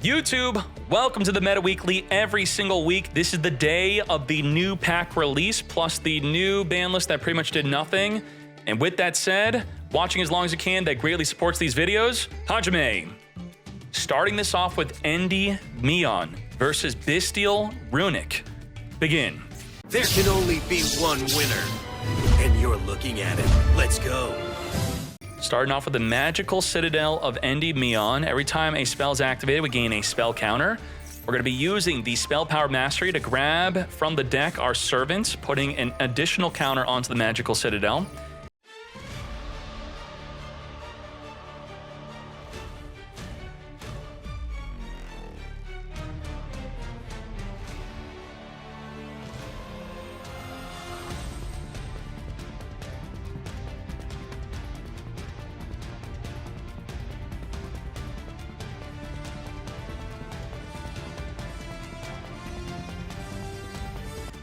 YouTube, welcome to the Meta Weekly. Every single week, this is the day of the new pack release, plus the new ban list that pretty much did nothing. And with that said, watching as long as you can, that greatly supports these videos. Hajime. Starting this off with Endy Mion versus Bystial Runick. Begin. There can only be one winner, and you're looking at it. Let's go. Starting off with the magical citadel of Endy Mion. Every time a spell is activated, we gain a spell counter. We're going to be using the Spell Power Mastery to grab from the deck our servant, putting an additional counter onto the magical citadel.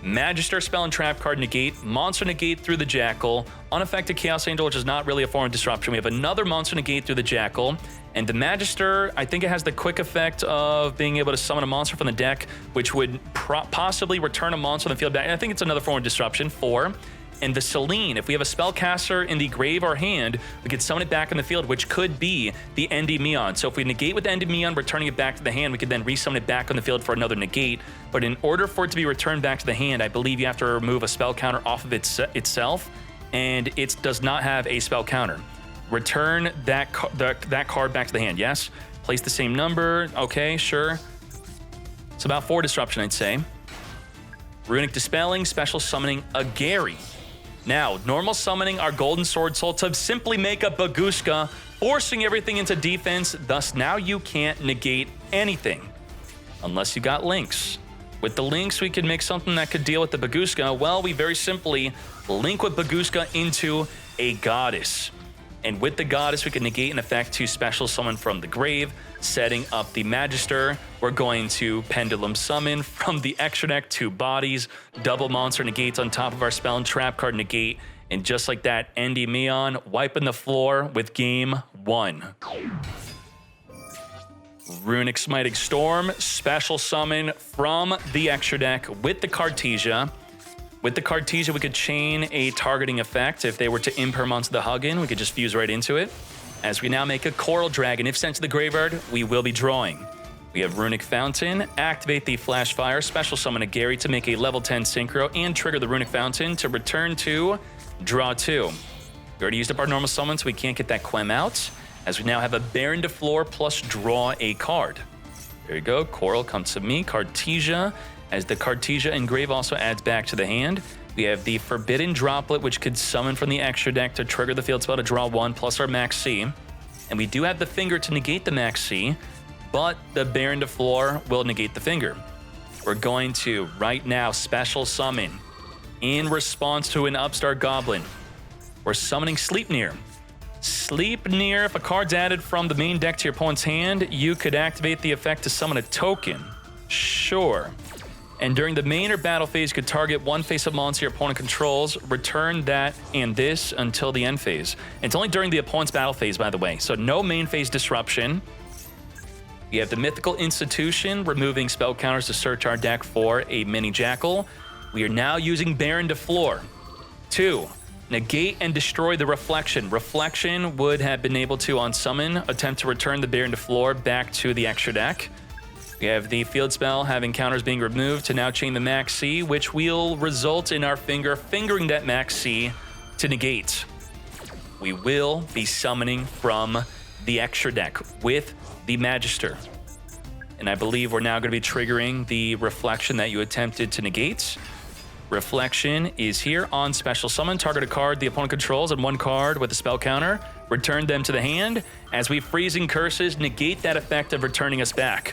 Magister spell and trap card negate, monster negate through the Jackal, unaffected Chaos Angel, which is not really a form of disruption. We have another monster negate through the Jackal, and the Magister, I think it has the quick effect of being able to summon a monster from the deck, which would possibly return a monster on the field back. And I think it's another form of disruption. 4. And the Selene, if we have a spellcaster in the grave or hand, we could summon it back in the field, which could be the Endy Mion. So if we negate with Endy Mion, returning it back to the hand, we could then resummon it back on the field for another negate. But in order for it to be returned back to the hand, I believe you have to remove a spell counter off of itself, and it does not have a spell counter. Return that card back to the hand, yes? Place the same number, okay, sure. It's about 4 disruption, I'd say. Runick Dispelling, special summoning a Gary. Now, normal summoning our Golden Sword Soul to simply make a Baguska, forcing everything into defense. Thus, now you can't negate anything unless you got links. With the links, we could make something that could deal with the Baguska. Well, we very simply link with Baguska into a Goddess. And with the Goddess, we can negate an effect to special summon from the grave, setting up the Magister. We're going to Pendulum Summon from the extra deck 2 bodies, double monster negates on top of our spell and trap card negate, and just like that, Endy Mion wiping the floor with game 1. Runick Smiting Storm, special summon from the extra deck with the Cartesia. With the Cartesia, we could chain a targeting effect. If they were to imperm onto the Huggin, we could just fuse right into it. As we now make a Coral Dragon, if sent to the graveyard, we will be drawing. We have Runick Fountain, activate the Flash Fire, special summon a Gary to make a level 10 Synchro, and trigger the Runick Fountain to return to draw 2. We already used up our normal summon, so we can't get that Quem out, as we now have a Baron de Floor plus draw a card. There you go, Coral comes to me, Cartesia. As the Cartesia Engrave also adds back to the hand, we have the Forbidden Droplet, which could summon from the extra deck to trigger the field spell to draw 1 plus our Max C. And we do have the Finger to negate the Max C, but the Baron de Floor will negate the Finger. We're going to, right now, special summon in response to an Upstart Goblin. We're summoning Sleipnir. Sleipnir, if a card's added from the main deck to your opponent's hand, you could activate the effect to summon a token. Sure. And during the main or battle phase, you could target one face-up monster your opponent controls, return that and this until the end phase. It's only during the opponent's battle phase, by the way, so no main phase disruption. We have the Mythical Institution, removing spell counters to search our deck for a mini Jackal. We are now using Baron de Floor. 2, negate and destroy the Reflection. Reflection would have been able to, on summon, attempt to return the Baron de Floor back to the extra deck. We have the field spell having counters being removed to now chain the Max C, which will result in our fingering that Max C to negate. We will be summoning from the extra deck with the Magister. And I believe we're now going to be triggering the Reflection that you attempted to negate. Reflection is here on special summon. Target a card the opponent controls and 1 card with a spell counter. Return them to the hand. As we Freezing Curses, negate that effect of returning us back.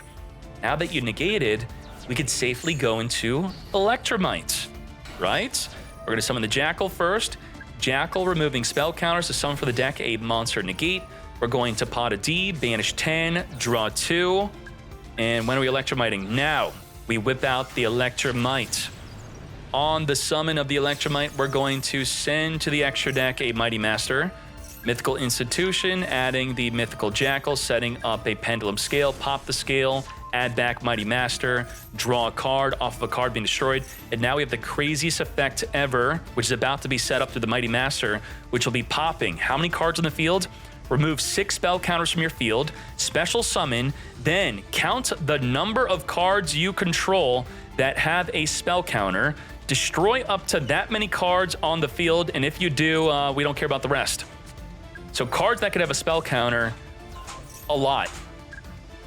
Now that you negated, we could safely go into Electromite, right? We're going to summon the Jackal first. Jackal removing spell counters to summon for the deck a monster negate. We're going to pot a D, banish 10, draw 2. And when are we Electromiting? Now, we whip out the Electromite. On the summon of the Electromite, we're going to send to the extra deck a Mighty Master. Mythical Institution, adding the Mythical Jackal, setting up a Pendulum Scale, pop the scale, add back Mighty Master, draw a card off of a card being destroyed, and now we have the craziest effect ever, which is about to be set up through the Mighty Master, which will be popping how many cards on the field? Remove 6 spell counters from your field, special summon, then count the number of cards you control that have a spell counter, destroy up to that many cards on the field, and if you do, we don't care about the rest. So cards that could have a spell counter, a lot.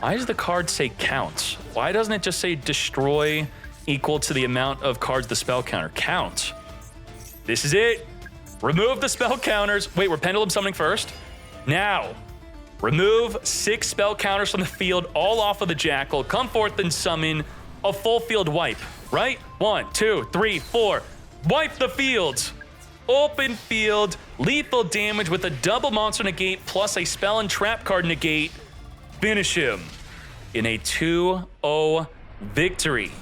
Why does the card say count? Why doesn't it just say destroy equal to the amount of cards the spell counter? Count. This is it. Remove the spell counters. Wait, we're pendulum summoning first? Now, remove 6 spell counters from the field, all off of the Jackal. Come forth and summon a full field wipe, right? 1, 2, 3, 4. Wipe the fields. Open field, lethal damage with a double monster negate plus a spell and trap card negate. Finish him in a 2-0 victory.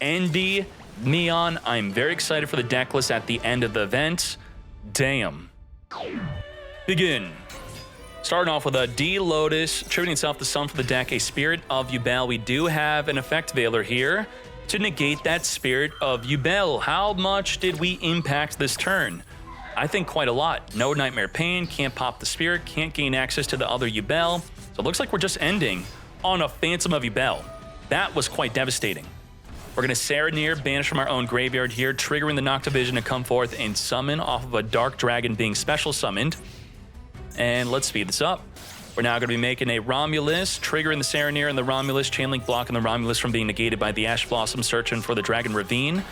ND Neon, I'm very excited for the deck list at the end of the event. Damn. Begin. Starting off with a D Lotus, attributing itself to summon for the deck a Spirit of Yubel. We do have an effect veiler here to negate that Spirit of Yubel. How much did we impact this turn? I think quite a lot. No Nightmare Pain, can't pop the Spirit, can't gain access to the other Yubel. So it looks like we're just ending on a Phantom of Yubel. That was quite devastating. We're going to Serenir, banish from our own graveyard here, triggering the Noctivision to come forth and summon off of a Dark Dragon being special summoned. And let's speed this up. We're now going to be making a Romulus, triggering the Serenir and the Romulus, Chainlink blocking the Romulus from being negated by the Ash Blossom, searching for the Dragon Ravine.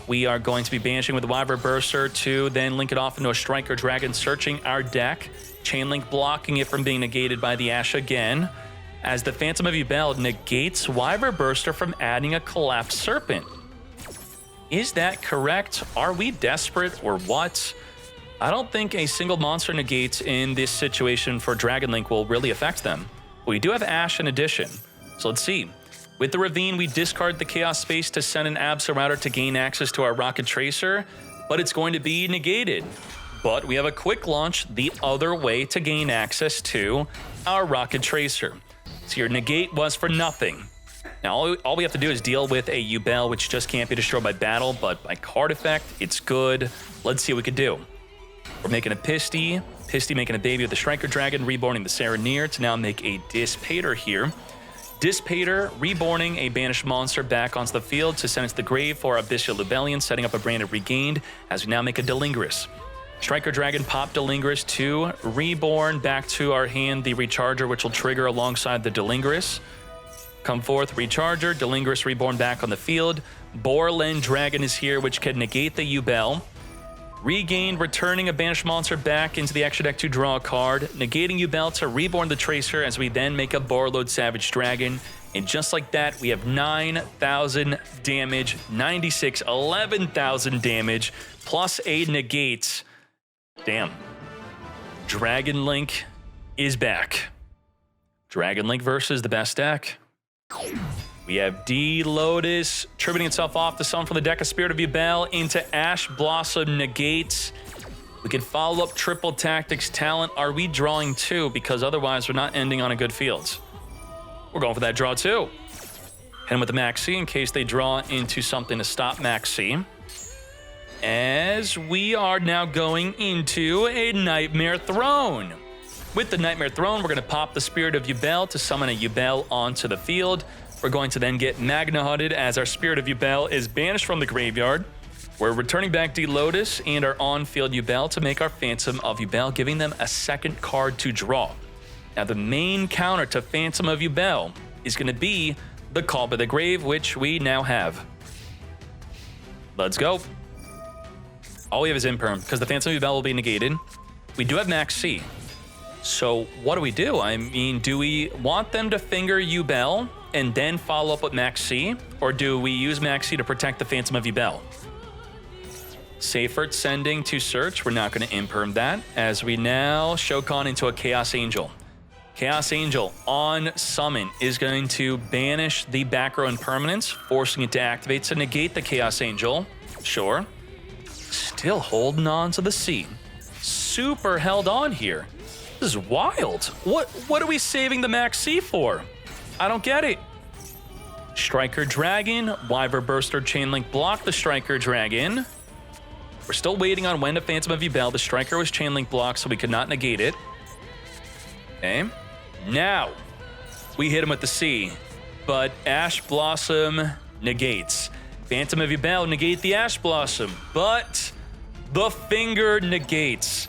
We are going to be banishing with the Wyvern Burster to then link it off into a Striker Dragon, searching our deck. Chainlink blocking it from being negated by the Ash again, as the Phantom of Yubel negates Wyvern Burster from adding a Collapsed Serpent. Is that correct? Are we desperate or what? I don't think a single monster negates in this situation for Dragon Link will really affect them. We do have Ash in addition, so let's see. With the Ravine, we discard the Chaos Space to send an Absol Router to gain access to our Rocket Tracer, but it's going to be negated. But we have a quick launch the other way to gain access to our Rocket Tracer. So your negate was for nothing. Now, all we have to do is deal with a Yubel, which just can't be destroyed by battle, but by card effect, it's good. Let's see what we can do. We're making a Pisty making a baby with the Striker Dragon, reborning the Serenir to now make a Dissipator here. Dissipator, reborning a banished monster back onto the field to send it to the grave for a Bystial Lubellion, setting up a Brand of Regained as we now make a Delingris. Striker Dragon, pop Delingris to reborn back to our hand the Recharger, which will trigger alongside the Delingris. Come forth, Recharger, Delingris reborn back on the field. Borland Dragon is here, which can negate the Yubel. Regained, returning a banished monster back into the extra deck to draw a card, negating Yubel to reborn the Tracer as we then make a Borlode Savage Dragon. And just like that, we have 9,000 damage, 96, 11,000 damage, plus a negate. Damn. Dragon Link is back. Dragon Link versus the best deck. We have D Lotus tributing itself off the summon from the deck of Spirit of Yubel into Ash Blossom negates. We can follow up Triple Tactics Talent. Are we drawing 2? Because otherwise we're not ending on a good field. We're going for that draw 2. Hit him with the Maxi in case they draw into something to stop Maxi. As we are now going into a Nightmare Throne. With the Nightmare Throne, we're going to pop the Spirit of Yubel to summon a Yubel onto the field. We're going to then get Magna Hutted as our Spirit of Yubel is banished from the graveyard. We're returning back D Lotus and our on-field Yubel to make our Phantom of Yubel, giving them a second card to draw. Now, the main counter to Phantom of Yubel is going to be the Call by the Grave, which we now have. Let's go. All we have is Imperm, because the Phantom of Yubel will be negated. We do have Max C. So what do? I mean, do we want them to finger Yubel and then follow up with Max C? Or do we use Max C to protect the Phantom of Yubel? Seifert sending to search. We're not going to imperm that as we now Shokan into a Chaos Angel. Chaos Angel on summon is going to banish the back row impermanence, forcing it to activate to negate the Chaos Angel. Sure. Still holding on to the C. Super held on here. This is wild. What are we saving the Max C for? I don't get it. Striker Dragon, Wyver Burster Chainlink block the Striker Dragon. We're still waiting on when to Phantom of Yubel. The Striker was Chainlink blocked, so we could not negate it. Okay. Now, we hit him with the C, but Ash Blossom negates. Phantom of Yubel negate the Ash Blossom, but the Finger negates.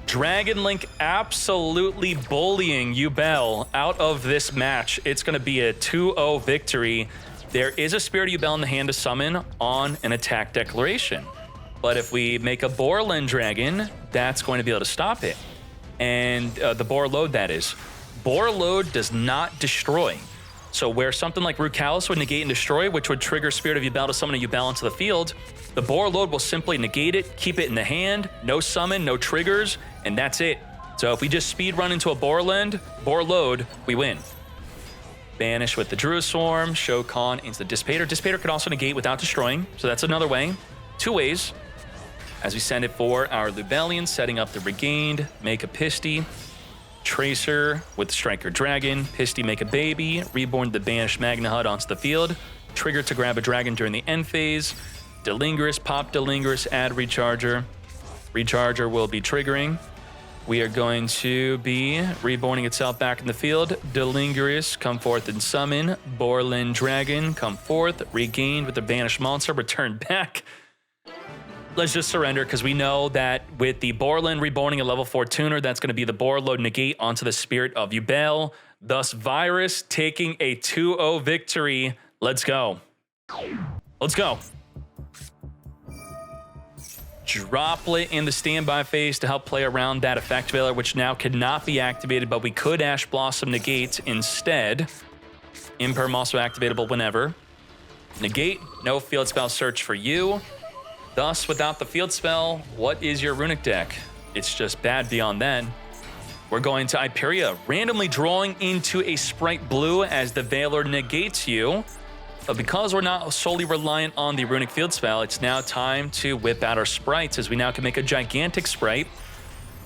Dragon Link absolutely bullying Yubel out of this match. It's going to be a 2-0 victory. There is a Spirit of Yubel in the hand to summon on an attack declaration. But if we make a Borland Dragon, that's going to be able to stop it. And the Boar Load, that is. Boar Load does not destroy. So where something like Rukalis would negate and destroy, which would trigger Spirit of Yubel to summon a Yubel into the field, the Boar Load will simply negate it, keep it in the hand, no summon, no triggers, and that's it. So if we just speed run into a Boar Load, we win. Banish with the Druid Swarm, Shokan into the Dissipator. Dissipator could also negate without destroying, so that's another way. Two ways. As we send it for our Lubellion, setting up the Regained, make a Pisty. Tracer with the Striker Dragon, Pisty make a baby, Reborn the Banished Magna Hut onto the field, trigger to grab a dragon during the end phase, Delingerous, pop Delingerous, add Recharger. Recharger will be triggering. We are going to be reborning itself back in the field. Delingerous, come forth and summon. Borland Dragon, come forth. Regained with the Banished Monster, return back. Let's just surrender, because we know that with the Borland reborning a level 4 tuner, that's going to be the Boar Load negate onto the Spirit of Yubel. Thus, Virus taking a 2-0 victory. Let's go. Let's go. Droplet in the standby phase to help play around that Effect Veiler, which now cannot be activated, but we could Ash Blossom negate instead. Imperm also activatable whenever. Negate, no field spell search for you. Thus, without the field spell, what is your Runick deck? It's just bad beyond that. We're going to Hyperia, randomly drawing into a Sprite Blue as the Veiler negates you. But because we're not solely reliant on the Runick field spell, it's now time to whip out our sprites, as we now can make a Gigantic Sprite.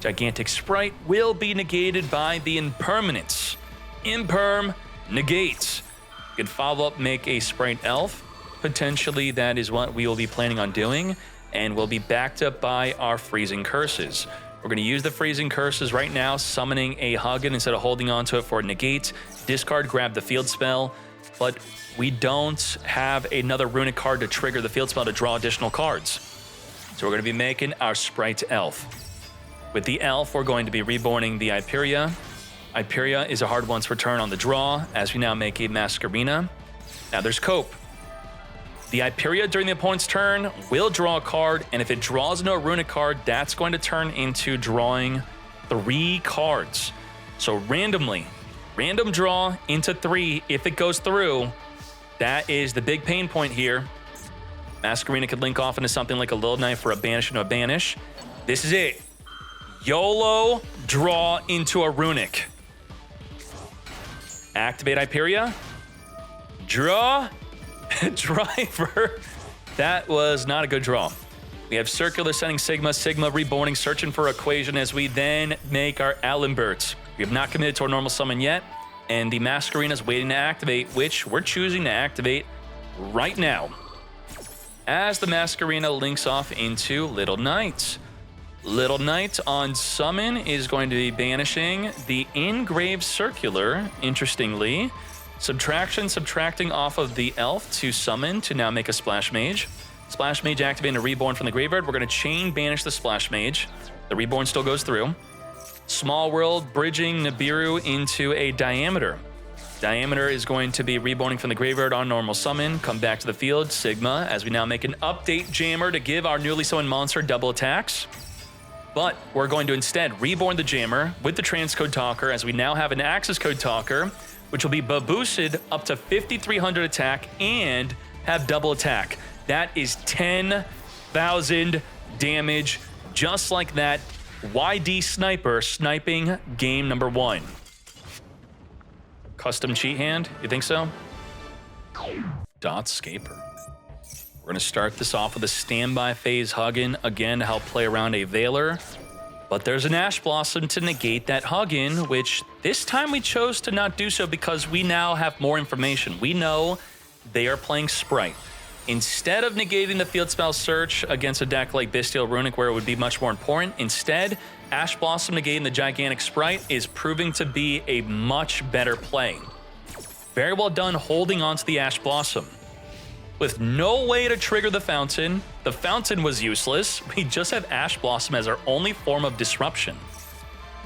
Gigantic Sprite will be negated by the Impermanence. Imperm negates. You can follow up, make a Sprite Elf. Potentially, that is what we will be planning on doing, and we'll be backed up by our Freezing Curses. We're going to use the Freezing Curses right now, summoning a Huggin instead of holding on to it for negate. Discard, grab the field spell, but we don't have another Runick card to trigger the field spell to draw additional cards. So we're going to be making our Sprite Elf. With the Elf, we're going to be reborning the Hyperia. Hyperia is a hard once return on the draw, as we now make a Masquerena. Now there's Cope. The Hyperia during the opponent's turn will draw a card, and if it draws no Runick card, that's going to turn into drawing 3 cards. So randomly, random draw into 3 if it goes through. That is the big pain point here. Masquerena could link off into something like a Little Knife for a Banish into a Banish. This is it. YOLO draw into a Runick. Activate Hyperia. Draw. Driver. That was not a good draw. We have Circular sending Sigma, Sigma reborning, searching for Equation as we then make our Alimberts. We have not committed to our normal summon yet, and the Masquerena is waiting to activate, which we're choosing to activate right now. As the Masquerena links off into Little Knight. Little Knight on summon is going to be banishing the Engraved Circular, interestingly. Subtracting off of the Elf to summon to now make a Splash Mage. Splash Mage activating a Reborn from the graveyard. We're going to chain banish the Splash Mage. The Reborn still goes through. Small World bridging Nibiru into a Diameter. Diameter is going to be reborning from the graveyard on normal summon. Come back to the field, Sigma, as we now make an update Jammer to give our newly summoned monster double attacks. But we're going to instead reborn the Jammer with the Transcode Talker, as we now have an Access Code Talker, which will be boosted up to 5,300 attack and have double attack. That is 10,000 damage, just like that. YD Sniper sniping game number 1. Custom cheat hand, you think so? Dot Scaper. We're going to start this off with a standby phase Huggin, again to help play around a Veiler. But there's an Ash Blossom to negate that Hug-In, which this time we chose to not do so because we now have more information. We know they are playing Sprite. Instead of negating the field spell search against a deck like Bystial Runick, where it would be much more important, instead, Ash Blossom negating the gigantic Sprite is proving to be a much better play. Very well done holding on to the Ash Blossom. With no way to trigger the fountain was useless. We just have Ash Blossom as our only form of disruption.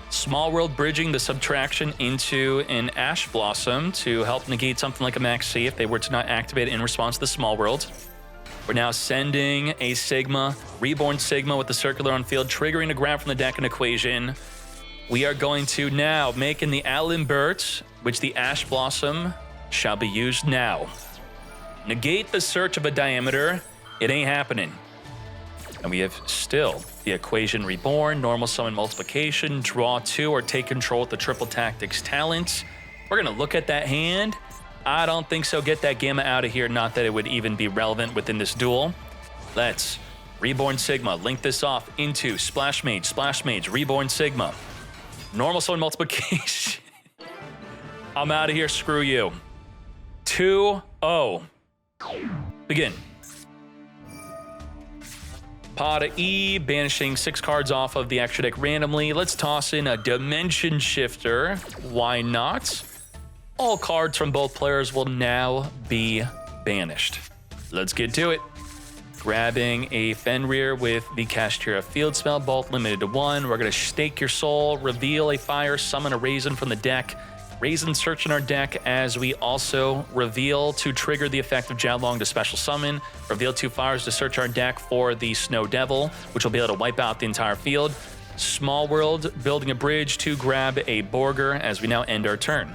Small World bridging the subtraction into an Ash Blossom to help negate something like a Max C if they were to not activate it in response to the Small World. We're now sending a Sigma, Reborn Sigma with the Circular on field, triggering a grab from the deck and equation. We are going to now make in the Alimbert, which the Ash Blossom shall be used now. Negate the search of a diameter, it ain't happening. And we have still the equation Reborn, normal summon multiplication, draw 2, or take control with the triple tactics talent. We're gonna look at that hand. I don't think so. Get that Gamma out of here. Not that it would even be relevant within this duel. Let's Reborn Sigma, link this off into Splash Mage, Reborn Sigma. Normal summon multiplication. I'm out of here, screw you. 2-0. Begin. Pod E, banishing 6 cards off of the extra deck randomly. Let's toss in a Dimension Shifter. Why not? All cards from both players will now be banished. Let's get to it. Grabbing a Fenrir with the Kashtira field spell, both limited to 1. We're going to stake your soul, reveal a fire, summon a Raisin from the deck. Raisin search in our deck as we also reveal to trigger the effect of Jiaolong to special summon. Reveal 2 fires to search our deck for the Snow Devil, which will be able to wipe out the entire field. Small World, building a bridge to grab a Borger as we now end our turn.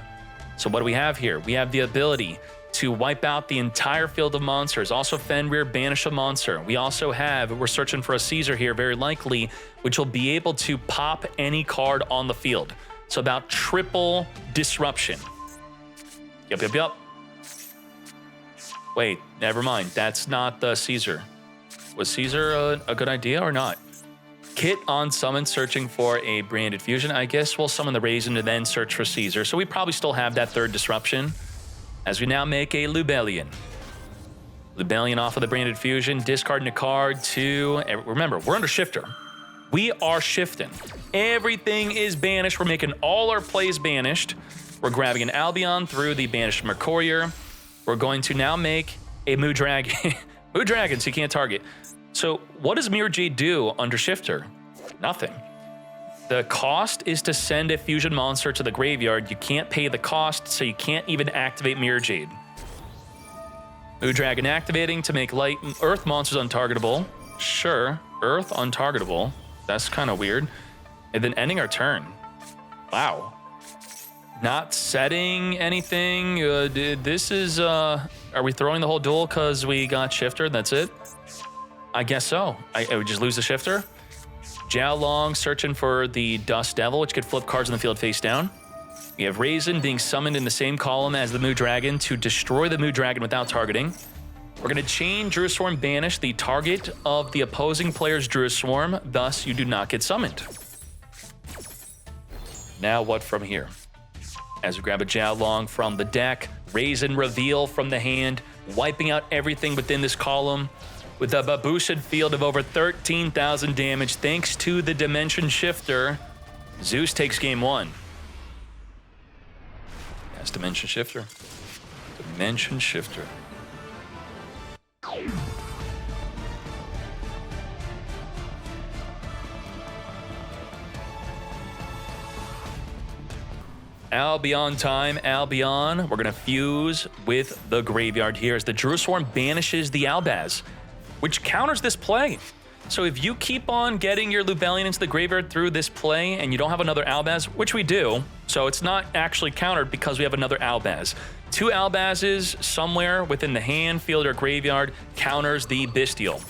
So what do we have here? We have the ability to wipe out the entire field of monsters. Also Fenrir, banish a monster. We also have, we're searching for a Caesar here, very likely, which will be able to pop any card on the field. So about triple disruption. Yup. Wait, never mind. That's not the Caesar. Was Caesar a good idea or not? Kit on summon, searching for a branded fusion. I guess we'll summon the Raisin to then search for Caesar. So we probably still have that 3rd disruption. As we now make a Lubellion. Lubellion off of the branded fusion, discarding a card to... Remember, we're under Shifter. We are shifting. Everything is banished. We're making all our plays banished. We're grabbing an Albion through the banished Mercurier. We're going to now make a Moo Dragon. Moo Dragon, so you can't target. So what does Mirror Jade do under Shifter? Nothing. The cost is to send a fusion monster to the graveyard. You can't pay the cost, so you can't even activate Mirror Jade. Moo Dragon activating to make light Earth monsters untargetable. Sure, Earth untargetable. That's kind of weird. And then ending our turn. Wow. Not setting anything. This is, are we throwing the whole duel because we got Shifter? That's it? I guess so. I would just lose the Shifter. Jiaolong searching for the Dust Devil, which could flip cards on the field face down. We have Raisin being summoned in the same column as the Moo Dragon to destroy the Moo Dragon without targeting. We're going to chain Druid Swarm banish the target of the opposing player's Druid Swarm, thus you do not get summoned. Now what from here? As we grab a Jiaolong from the deck, Raisin reveal from the hand, wiping out everything within this column with a Babushin field of over 13,000 damage thanks to the Dimension Shifter. Zeus takes game 1. That's Dimension Shifter. Dimension Shifter. Albion time, Albion. We're going to fuse with the graveyard here as the Druid Swarm banishes the Albaz, which counters this play. So if you keep on getting your Lubellion into the graveyard through this play and you don't have another Albaz, which we do, so it's not actually countered because we have another Albaz. 2 Albazes somewhere within the hand, field, or graveyard counters the Bystial.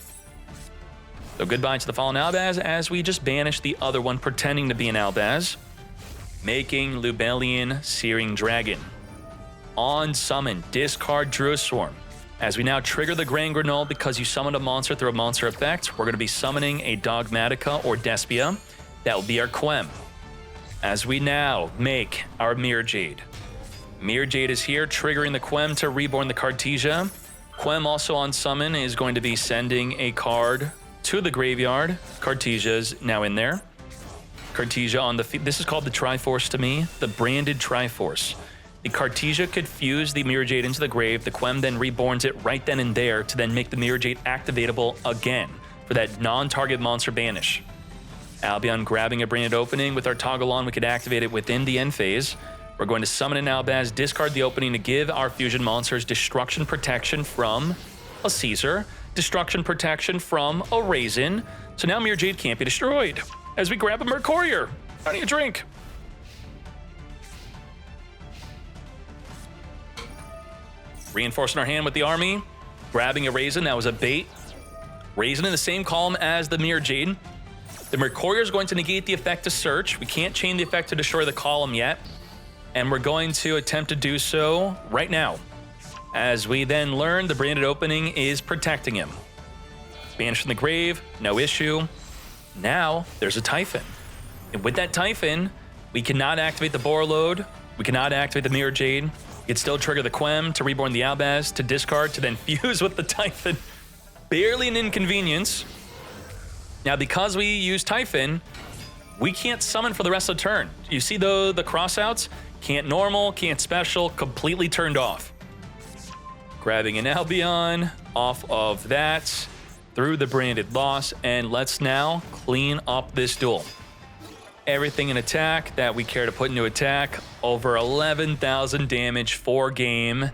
So goodbye to the Fallen Albaz as we just banish the other one pretending to be an Albaz, making Lubellion Searing Dragon. On summon, discard Druid Swarm. As we now trigger the Grand Grenoble because you summoned a monster through a monster effect, we're going to be summoning a Dogmatica or Despia. That will be our Quem. As we now make our Mirror Jade. Mirror Jade is here, triggering the Quem to reborn the Cartesia. Quem also on summon is going to be sending a card to the graveyard. Cartesia's now in there. Cartesia on the field. This is called the Triforce to me, the branded Triforce. The Cartesia could fuse the Mirror Jade into the grave. The Quem then reborns it right then and there to then make the Mirror Jade activatable again for that non-target monster banish. Albion grabbing a branded opening. With our toggle on, we could activate it within the end phase. We're going to summon an Albaz, discard the opening to give our fusion monsters destruction protection from a Caesar, destruction protection from a Raisin. So now Mirror Jade can't be destroyed. As we grab a Mercurier, I need a drink. Reinforcing our hand with the army, grabbing a Raisin, that was a bait. Raisin in the same column as the Mirror Jade. The Mercurier is going to negate the effect to search. We can't chain the effect to destroy the column yet. And we're going to attempt to do so right now. As we then learn, the branded opening is protecting him. Banish from the grave, no issue. Now, there's a Typhon. And with that Typhon, we cannot activate the Borreload. We cannot activate the Mirror Jade. We can still trigger the Quem to reborn the Albaz, to discard, to then fuse with the Typhon. Barely an inconvenience. Now, because we use Typhon, we can't summon for the rest of the turn. You see the crossouts? Can't normal, can't special, completely turned off. Grabbing an Albion off of that through the branded loss, and let's now clean up this duel. Everything in attack that we care to put into attack, over 11,000 damage for game.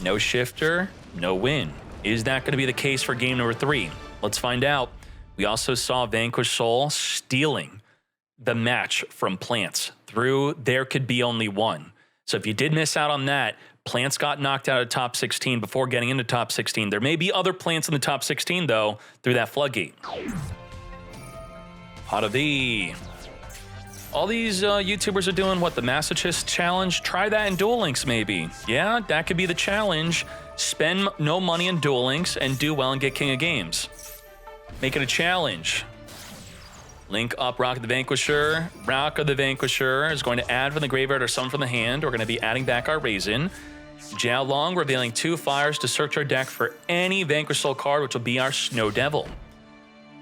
No shifter, no win. Is that going to be the case for game number 3? Let's find out. We also saw Vanquish Soul stealing the match from Plants through There Could Be Only One. So if you did miss out on that, Plants got knocked out of top 16 before getting into top 16. There may be other Plants in the top 16, though, through that floodgate. How to be. All these YouTubers are doing, what, the Massachusetts Challenge? Try that in Duel Links, maybe. Yeah, that could be the challenge. Spend no money in Duel Links and do well and get King of Games. Make it a challenge. Link up Rock of the Vanquisher. Rock of the Vanquisher is going to add from the graveyard or summon from the hand. We're going to be adding back our Raisin. Jiao Long revealing 2 fires to search our deck for any Vanquish Soul card, which will be our Snow Devil.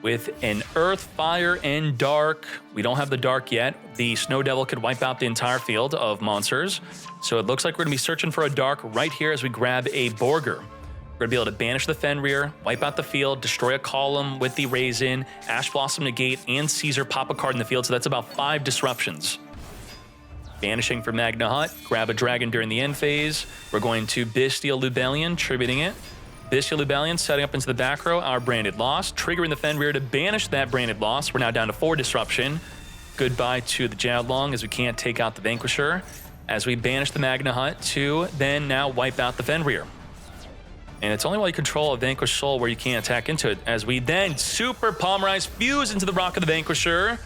With an Earth, Fire, and Dark, we don't have the Dark yet. The Snow Devil could wipe out the entire field of monsters. So it looks like we're going to be searching for a Dark right here as we grab a Borger. We're going to be able to banish the Fenrir, wipe out the field, destroy a column with the Raisin, Ash Blossom negate, and Caesar pop a card in the field, so that's about 5 disruptions. Banishing for Magna Hut, grab a dragon during the end phase. We're going to Bystial Lubellion, tributing it. Bystial Lubellion setting up into the back row, our branded loss, triggering the Fenrir to banish that branded loss. We're now down to 4 disruption. Goodbye to the Jiao Long as we can't take out the Vanquisher. As we banish the Magna Hut to then now wipe out the Fenrir. And it's only while you control a Vanquish Soul where you can't attack into it, as we then super Palmerize, fuse into the Rock of the Vanquisher,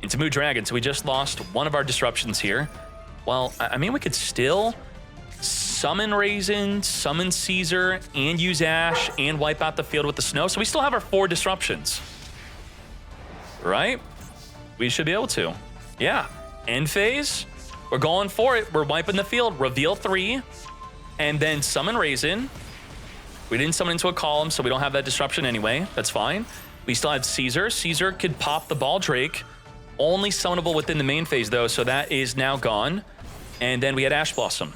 into Mood Dragon. So we just lost one of our disruptions here. Well, I mean, we could still summon Raisin, summon Caesar, and use Ash, and wipe out the field with the snow. So we still have our 4 disruptions. Right? We should be able to. Yeah. End phase. We're going for it. We're wiping the field. Reveal 3. And then summon Raisin. We didn't summon into a column, so we don't have that disruption anyway. That's fine. We still have Caesar. Caesar could pop the Ball Drake. Only summonable within the main phase, though, so that is now gone. And then we had Ash Blossom.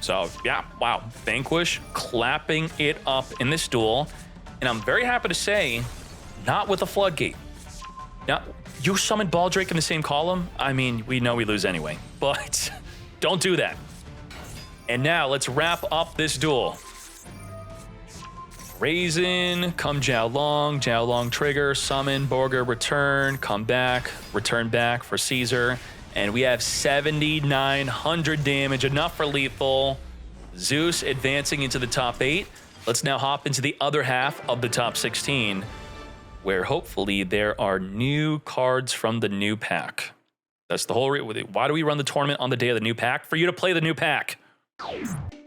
So, yeah, wow. Vanquish clapping it up in this duel. And I'm very happy to say, not with a Floodgate. Now, you summoned Ball Drake in the same column? I mean, we know we lose anyway, but don't do that. And now, let's wrap up this duel. Raisin, come Jiao Long trigger, summon, Borger, return, come back, return back for Caesar. And we have 7,900 damage, enough for lethal. Zeus advancing into the top 8. Let's now hop into the other half of the top 16, where hopefully there are new cards from the new pack. That's the whole why do we run the tournament on the day of the new pack? For you to play the new pack.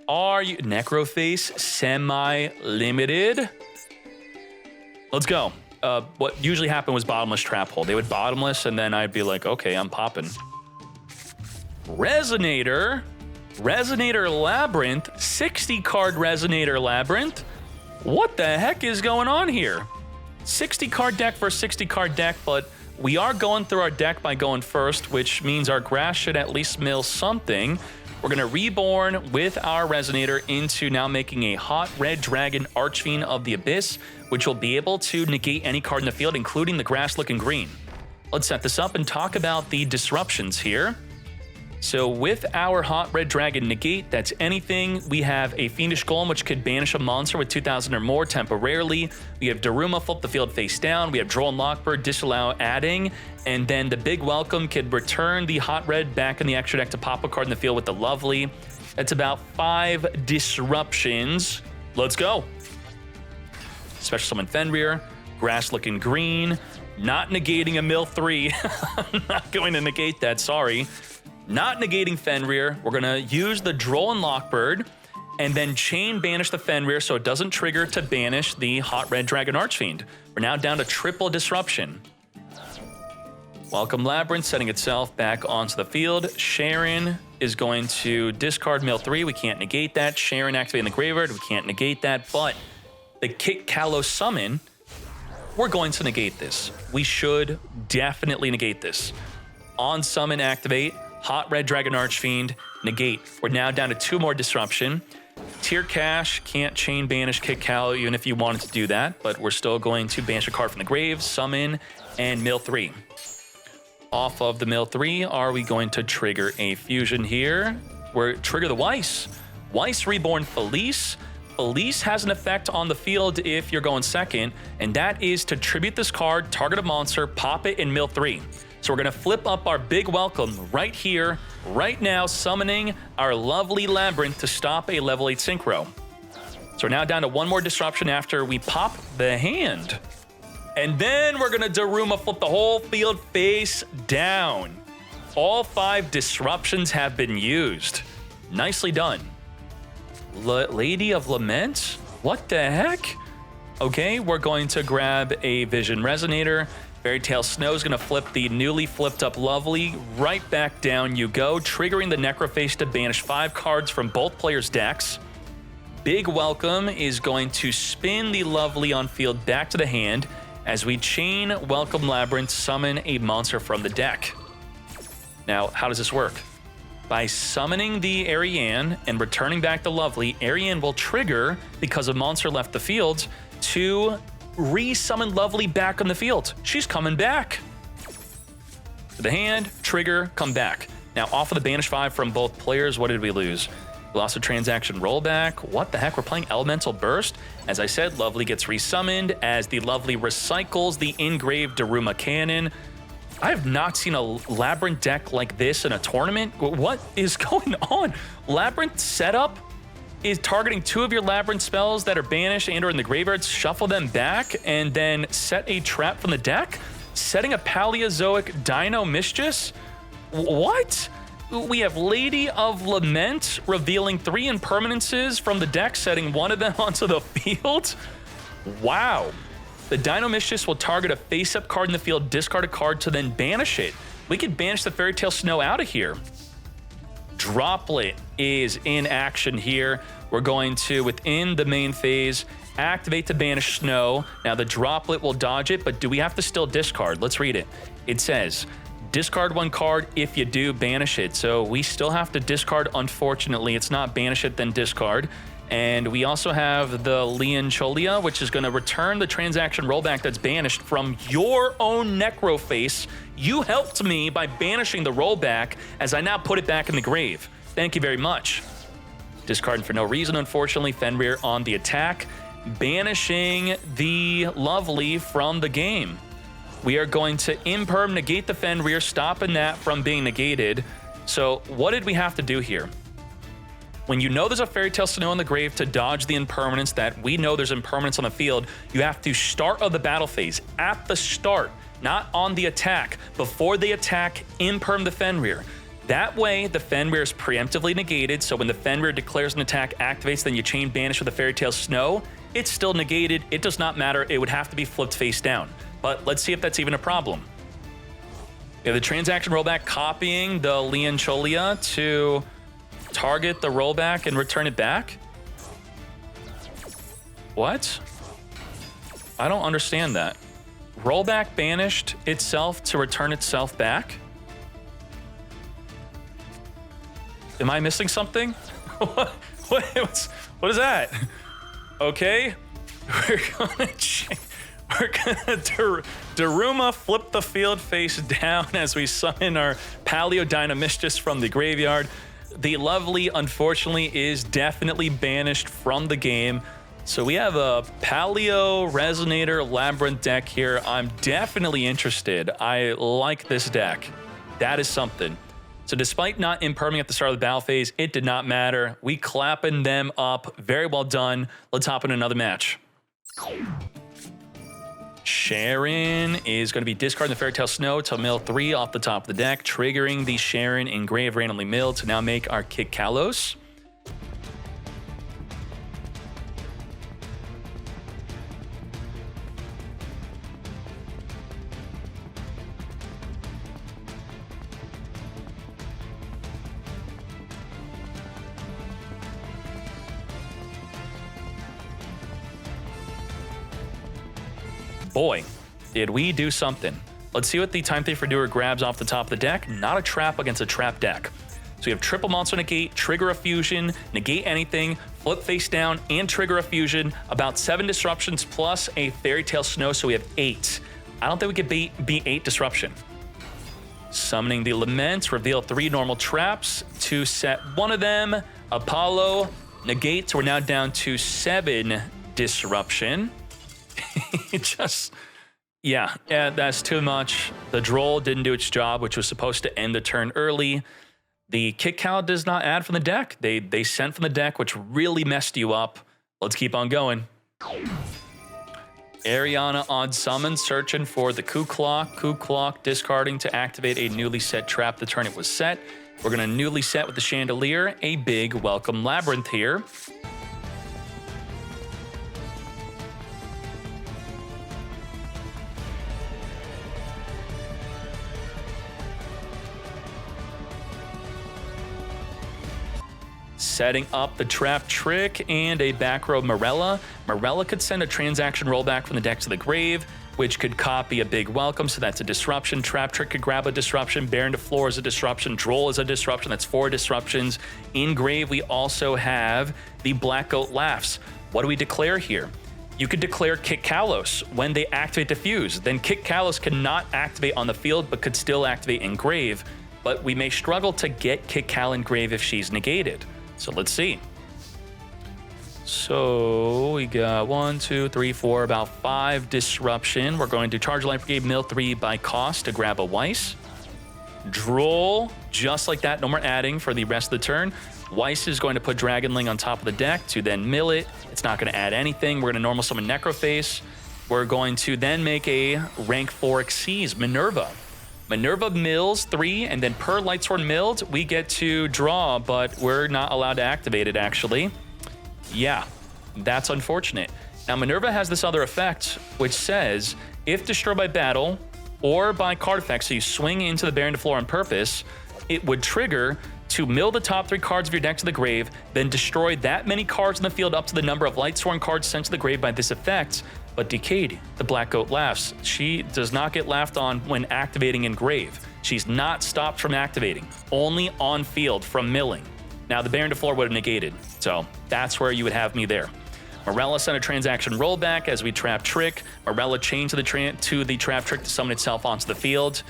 Are you Necroface semi-limited? Let's go. what usually happened was bottomless trap hole. They would bottomless, and then I'd be like, okay, I'm popping. Resonator Labyrinth, 60 card Resonator Labyrinth. What the heck is going on here? 60 card deck versus 60 card deck, but we are going through our deck by going first, which means our grass should at least mill something. We're going to reborn with our Resonator into now making a hot red dragon Archfiend of the Abyss, which will be able to negate any card in the field, including the grass looking green. Let's set this up and talk about the disruptions here. So with our hot red dragon negate, that's anything. We have a Fiendish Golem, which could banish a monster with 2,000 or more temporarily. We have Daruma, flip the field face down. We have Droll and Lockbird, disallow adding. And then the big welcome could return the hot red back in the extra deck to pop a card in the field with the lovely. That's about 5 disruptions. Let's go. Special summon Fenrir, grass looking green, not negating a mill 3. I'm not going to negate that, sorry. Not negating Fenrir. We're going to use the Droll and Lockbird and then chain banish the Fenrir so it doesn't trigger to banish the hot red dragon Archfiend. We're now down to triple disruption. Welcome Labyrinth setting itself back onto the field. Sharon is going to discard mill 3. We can't negate that. Sharon activating the graveyard. We can't negate that. But the Kit Kalos summon, we're going to negate this. We should definitely negate this. On summon, activate. Hot red dragon Archfiend, negate. We're now down to 2 more disruption. Tier Cash can't chain banish Kit Kalo even if you wanted to do that, but we're still going to banish a card from the grave, summon, and mill 3. Off of the mill 3, are we going to trigger a fusion here? We're trigger the Weiss. Weiss Reborn Felice. Felice has an effect on the field if you're going second, and that is to tribute this card, target a monster, pop it in mill 3. So we're going to flip up our big welcome right here, right now, summoning our lovely Labyrinth to stop a level 8 Synchro. So we're now down to 1 more disruption after we pop the hand. And then we're going to Daruma flip the whole field face down. All 5 disruptions have been used. Nicely done. Lady of Lament? What the heck? Okay, we're going to grab a Vision Resonator. Fairy Tale Snow is going to flip the newly flipped up Lovely right back down you go, triggering the Necroface to banish 5 cards from both players' decks. Big Welcome is going to spin the Lovely on field back to the hand as we chain Welcome Labyrinth, summon a monster from the deck. Now, how does this work? By summoning the Ariane and returning back the Lovely, Ariane will trigger, because a monster left the field, to re-summon Lovely back on the field. She's coming back. To the hand, trigger, come back. Now, off of the banish 5 from both players, what did we lose? We lost a transaction rollback. What the heck? We're playing Elemental Burst. As I said, Lovely gets resummoned as the Lovely recycles the engraved Daruma Cannon. I have not seen a Labyrinth deck like this in a tournament. What is going on? Labyrinth setup is targeting 2 of your Labyrinth spells that are banished and or in the graveyard, shuffle them back, and then set a trap from the deck? Setting a Paleozoic Dino Mischief? What? We have Lady of Lament revealing 3 impermanences from the deck, setting 1 of them onto the field? Wow. The Dino Mischief will target a face-up card in the field, discard a card to then banish it. We could banish the Fairy Tale Snow out of here. Droplet is in action here. We're going to, within the main phase, activate to banish Snow. Now, the Droplet will dodge it, but do we have to still discard? Let's read it. It says, discard 1 card. If you do, banish it. So we still have to discard, unfortunately. It's not banish it, then discard. And we also have the Leon Cholia, which is going to return the transaction rollback that's banished from your own Necroface. You helped me by banishing the rollback as I now put it back in the grave. Thank you very much. Discarding for no reason, unfortunately. Fenrir on the attack, banishing the Lovely from the game. We are going to imperm negate the Fenrir, stopping that from being negated. So what did we have to do here? When you know there's a Fairy Tale Snow in the grave to dodge the impermanence that we know there's impermanence on the field, you have to start of the battle phase, at the start, not on the attack. Before the attack, imperm the Fenrir. That way, the Fenrir is preemptively negated, so when the Fenrir declares an attack, activates, then you chain banish with the Fairy Tale Snow. it's still negated. It does not matter. It would have to be flipped face down. But let's see if that's even a problem. We have the transaction rollback copying the Leon Cholia to target the rollback and return it back. What? I don't understand that. Rollback banished itself to return itself back? Am I missing something? What is that? Okay, we're gonna Daruma flip the field face down as we summon our Paleo Dynamistus from the graveyard. The lovely, unfortunately, is definitely banished from the game. So we have a Paleo Resonator Labyrinth deck here. I'm definitely interested. I like this deck. That is something. So despite not imperming at the start of the battle phase, it did not matter. We clapping them up. Very well done. Let's hop in another match. Sharon is going to be discarding the Fairy Tale Snow to mill 3 off the top of the deck, triggering the Sharon Engrave randomly milled to now make our Kick Kalos. Boy, did we do something. Let's see what the Time Thief Redoer grabs off the top of the deck. Not a trap against a trap deck. So we have triple monster negate, trigger a fusion, negate anything, flip face down, and trigger a fusion. About 7 disruptions plus a Fairy Tale Snow, so we have 8. I don't think we could beat 8 disruption. Summoning the Lament, reveal 3 normal traps to set one of them. Apollo, negate, so we're now down to 7 disruption. Yeah, that's too much. The Droll didn't do its job, which was supposed to end the turn early. The Kick Cal does not add from the deck. They sent from the deck, which really messed you up. Let's keep on going. Ariana on summon, searching for the Coup Clock, discarding to activate a newly set trap the turn it was set. We're going to newly set with the Chandelier, a big welcome Labyrinth here. Setting up the Trap Trick and a back row Morella. Morella could send a transaction rollback from the deck to the grave, which could copy a big welcome, so that's a disruption. Trap Trick could grab a disruption. Baron to floor is a disruption. Droll is a disruption. That's 4 disruptions. In grave, we also have the Black Goat Laughs. What do we declare here? You could declare Kick Kalos when they activate Diffuse. Then Kick Kalos cannot activate on the field, but could still activate in grave. But we may struggle to get Kick Cal in grave if she's negated. So let's see. So we got 1, 2, 3, 4, about 5 disruption. We're going to charge Light Brigade, mill 3 by cost to grab a Weiss. Droll, just like that, no more adding for the rest of the turn. Weiss is going to put Dragonling on top of the deck to then mill it. It's not going to add anything. We're going to normal summon Necroface. We're going to then make a rank 4 Xyz, Minerva. Minerva mills 3, and then per Lightsworn milled, we get to draw, but we're not allowed to activate it, actually. Yeah, that's unfortunate. Now, Minerva has this other effect, which says, if destroyed by battle or by card effect, so you swing into the Baron to floor on purpose, it would trigger to mill the top 3 cards of your deck to the grave, then destroy that many cards in the field up to the number of Lightsworn cards sent to the grave by this effect. But Decade, the Black Goat Laughs, she does not get laughed on when activating in grave. She's not stopped from activating, only on field from milling. Now, the Baron to floor would have negated, so that's where you would have me there. Morella sent a transaction rollback as we Trap Trick. Morella chained to the Trap Trick to summon itself onto the field,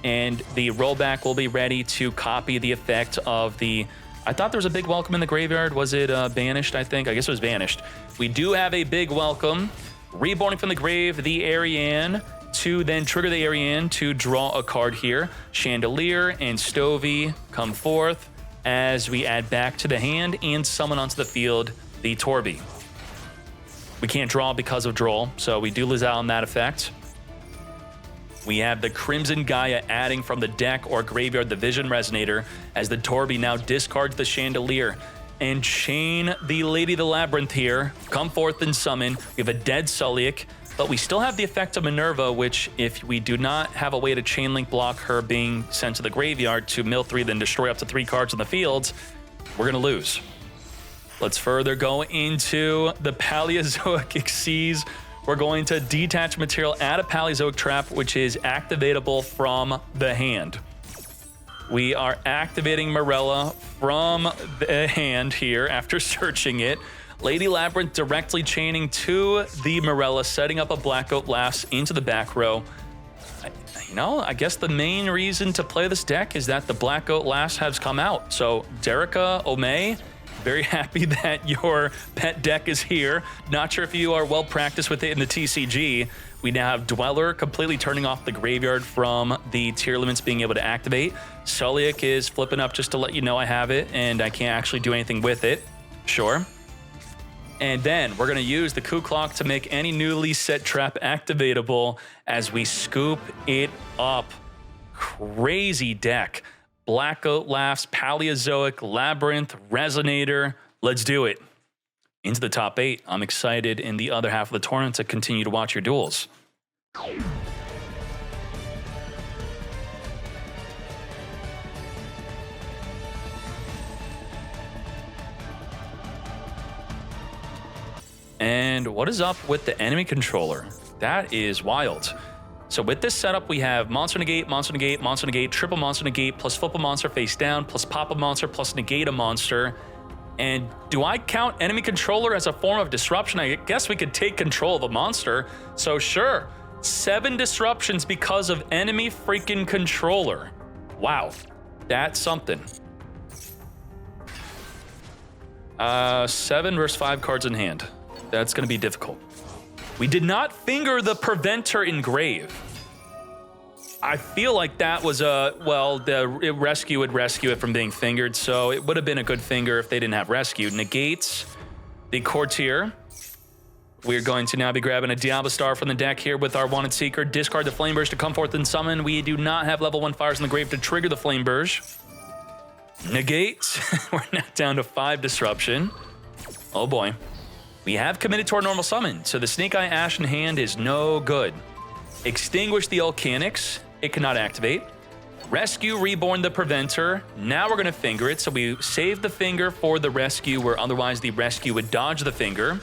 and the rollback will be ready to copy the effect of the... I thought there was a big welcome in the graveyard. Was it banished, I think? I guess it was banished. We do have a big welcome. Reborning from the grave, the Ariane, to then trigger the Ariane to draw a card here. Chandelier and Stovey come forth as we add back to the hand and summon onto the field the Torby. We can't draw because of Droll, so we do lose out on that effect. We have the Crimson Gaia adding from the deck or graveyard the Vision Resonator as the Torby now discards the Chandelier. and chain the Lady of the Labyrinth here. Come forth and summon. We have a dead Sulliek, but we still have the effect of Minerva, which if we do not have a way to chain link block her being sent to the graveyard to mill 3, then destroy up to 3 cards in the field, we're gonna lose. Let's further go into the Paleozoic Xyz. We're going to detach material, add a Paleozoic Trap, which is activatable from the hand. We are activating Morella from the hand here after searching it. Lady Labyrinth directly chaining to the Morella, setting up a Black Oat Lass into the back row. You know, I guess the main reason to play this deck is that the Black Oat Lass has come out. So, Derica Omei, very happy that your pet deck is here. Not sure if you are well practiced with it in the TCG. We now have Dweller completely turning off the graveyard from the tier limits being able to activate. Sulliek is flipping up just to let you know I have it and I can't actually do anything with it. Sure. And then we're going to use the Coup Clock to make any newly set trap activatable as we scoop it up. Crazy deck. Black Oat Lass, Paleozoic, Labyrinth, Resonator. Let's do it. Into the top 8. I'm excited in the other half of the tournament to continue to watch your duels. And what is up with the enemy controller? That is wild. So with this setup, we have Monster Negate, Monster Negate, Monster Negate, Triple Monster Negate, plus flip a monster face down, plus pop a monster, plus negate a monster. And do I count enemy controller as a form of disruption? I guess we could take control of a monster. So sure, 7 disruptions because of enemy freaking controller. Wow, that's something. 7 versus 5 cards in hand. That's gonna be difficult. We did not finger the Preventer Engrave. I feel like that was the rescue would rescue it from being fingered, so it would have been a good finger if they didn't have rescue. Negates the Courtier. We're going to now be grabbing a Diablo Star from the deck here with our Wanted Seeker. Discard the Flameburge to come forth and summon. We do not have level 1 fires in the grave to trigger the Flameburge. Negate. We're now down to 5 disruption. Oh boy. We have committed to our normal summon, so the Snake Eye Ash in hand is no good. Extinguish the Volcanics. It cannot activate. Rescue Reborn the Preventer. Now we're going to finger it, so we save the finger for the rescue, where otherwise the rescue would dodge the finger.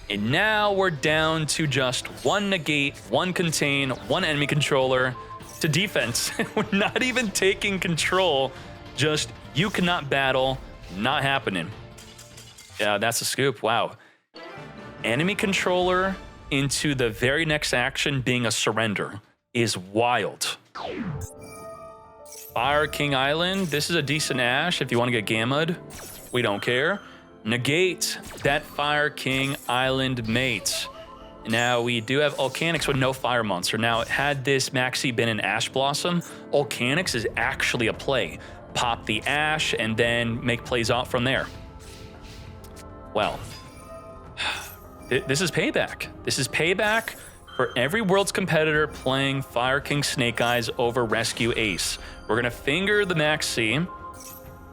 And now we're down to just 1 negate, 1 contain, 1 enemy controller to defense. We're not even taking control. Just, you cannot battle. Not happening. Yeah, that's a scoop. Wow. Enemy controller into the very next action being a surrender is wild. Fire King Island. This is a decent Ash if you want to get gammaed. We don't care. Negate that Fire King Island mate. Now we do have Volcanics with no fire monster. Now, had this Maxi been an Ash Blossom, Volcanics is actually a play. Pop the Ash and then make plays out from there. Well, this is payback. This is payback for every Worlds competitor playing Fire King Snake Eyes over Rescue Ace. We're gonna finger the Maxi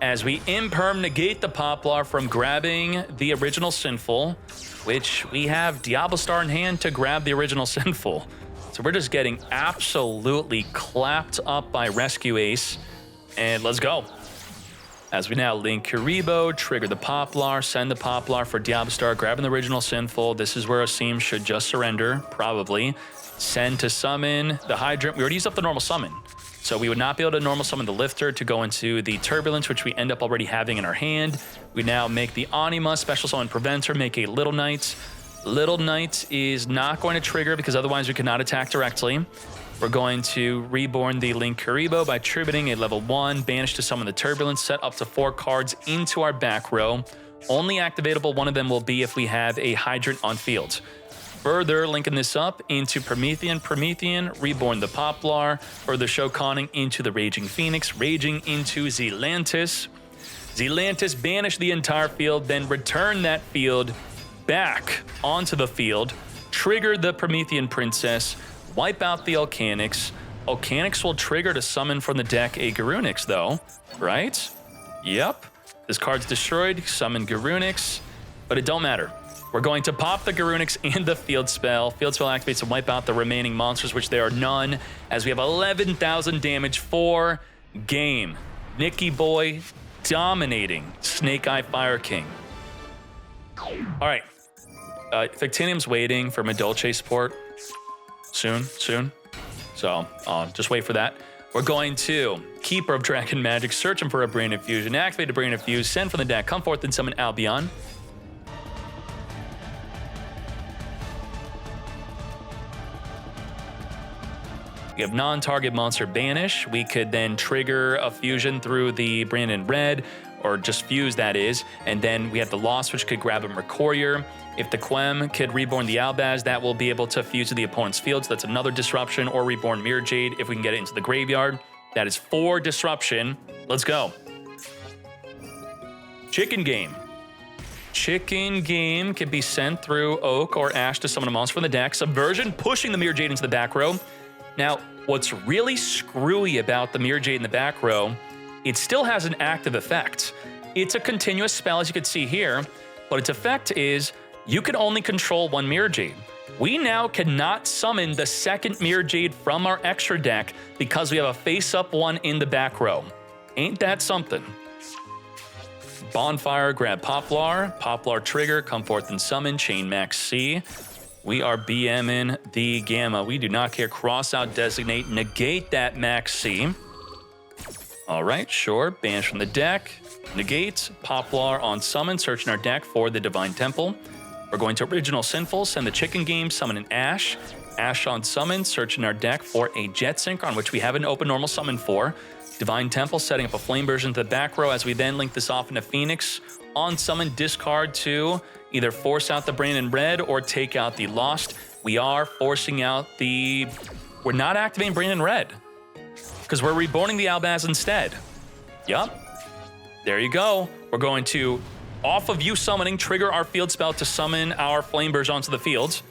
as we imperm negate the Poplar from grabbing the original Sinful, which we have Diablo Star in hand to grab the original Sinful. So we're just getting absolutely clapped up by Rescue Ace, and let's go. As we now link Kuribo, trigger the Poplar, send the Poplar for Diablo Star, grabbing the original Sinful. This is where Osim should just surrender, probably. Send to summon the Hydrant. We already used up the normal summon, so we would not be able to normal summon the Lifter to go into the Turbulence, which we end up already having in our hand. We now make the Anima, special summon Preventer, make a Little Knight. Little Knight is not going to trigger because otherwise we cannot attack directly. We're going to reborn the Link Kuribo by tributing a level 1, banish to summon the Turbulence, set up to 4 cards into our back row. Only activatable one of them will be if we have a Hydrant on field. Further linking this up into Promethean, reborn the Poplar, further Shokaning into the Raging Phoenix, raging into Zelantis. Zelantis banish the entire field, then return that field back onto the field, trigger the Promethean Princess, wipe out the Volcanics. Volcanics will trigger to summon from the deck a Garunix though, right? Yep. This card's destroyed, summon Runick, but it don't matter. We're going to pop the Runick and the Field Spell. Field Spell activates to wipe out the remaining monsters, which there are none, as we have 11,000 damage for game. Nicky Boy dominating Snake Eye Fire King. All right. Victinium's waiting for Madolche support. Soon. So just wait for that. We're going to Keeper of Dragon Magic, search him for a Brain Infusion, activate a Brain Infuse, send from the deck, come forth and summon Albion. We have non-target monster banish. We could then trigger a fusion through the Brandon Red, or just fuse, that is. And then we have the Lost, which could grab a Mercurier. If the Quem could reborn the Albaz, that will be able to fuse to the opponent's field. So that's another disruption, or reborn Mirror Jade if we can get it into the graveyard. That is 4 disruption. Let's go. Chicken Game. Chicken Game can be sent through Oak or Ash to summon a monster from the deck. Subversion, pushing the Mirror Jade into the back row. Now, what's really screwy about the Mirror Jade in the back row, it still has an active effect. It's a continuous spell, as you can see here, but its effect is you can only control 1 Mirror Jade. We now cannot summon the second Mirror Jade from our extra deck because we have a face-up one in the back row. Ain't that something? Bonfire, grab Poplar. Poplar trigger, come forth and summon, chain Max C. We are BMing the Gamma. We do not care. Cross out, designate, negate that Max C. All right, sure. Banish from the deck. Negate. Poplar on summon. Searching our deck for the Divine Temple. We're going to Original Sinful. Send the Chicken Game. Summon an Ash. Ash on summon. Searching our deck for a Jet Synchron, which we have an open normal summon for. Divine Temple, setting up a Flame version to the back row as we then link this off into Phoenix. On summon, discard to either force out the Brandon Red or take out the Lost. We are forcing out the... We're not activating Brandon Red because we're reborning the Albaz instead. Yup. There you go. We're going to, off of you summoning, trigger our field spell to summon our Flamebirds onto the field,